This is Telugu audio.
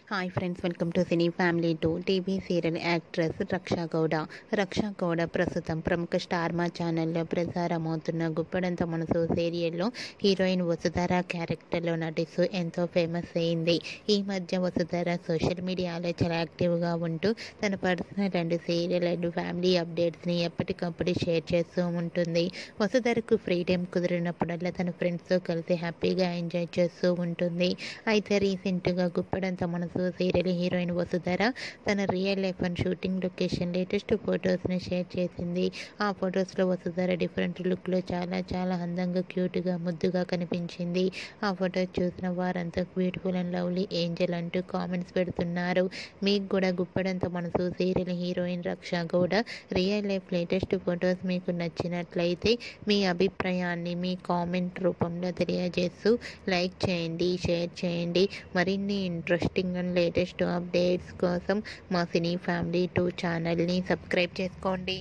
Hi friends, welcome to cine family 2. TV serial actress Raksha Gowda ప్రస్తుతం ప్రముఖ స్టార్ మా ఛానల్లో ప్రసారమవుతున్న గుప్పడంత మనసు సీరియల్లో హీరోయిన్ వసుధర క్యారెక్టర్లో నటిస్తూ ఎంతో ఫేమస్ అయింది. ఈ మధ్య వసుధర సోషల్ మీడియాలో చాలా యాక్టివ్గా ఉంటూ తన personal and serial and family అప్డేట్స్ని ఎప్పటికప్పుడు షేర్ చేస్తూ ఉంటుంది. వసుధరకు ఫ్రీ టైం కుదిరినప్పుడల్లా తన ఫ్రెండ్స్తో కలిసి హ్యాపీగా ఎంజాయ్ చేస్తూ ఉంటుంది. అయితే రీసెంట్గా గుప్పడంత మనసు సీరియల్ హీరోయిన్ వసుధర తన real life and shooting location latest ఫొటోస్ని షేర్ చేసింది. ఆ ఫొటోస్లో వసుధర డిఫరెంట్ లుక్లో చాలా అందంగా క్యూట్గా ముద్దుగా కనిపించింది. ఆ ఫొటోస్ చూసిన వారంతా బ్యూటిఫుల్ అండ్ లవ్లీ ఏంజల్ అంటూ కామెంట్స్ పెడుతున్నారు. మీకు కూడా గుప్పడంత మనసు serial heroine Raksha Gowda real life latest photos మీకు నచ్చినట్లయితే మీ అభిప్రాయాన్ని మీ కామెంట్ రూపంలో తెలియజేస్తూ లైక్ చేయండి, షేర్ చేయండి. మరిన్ని ఇంట్రెస్టింగ్ అండ్ లేటెస్ట్ అప్డేట్స్ కోసం మా సినీ ఫ్యామిలీ 2 ఛానల్ని సబ్స్క్రైబ్ చేసుకోండి.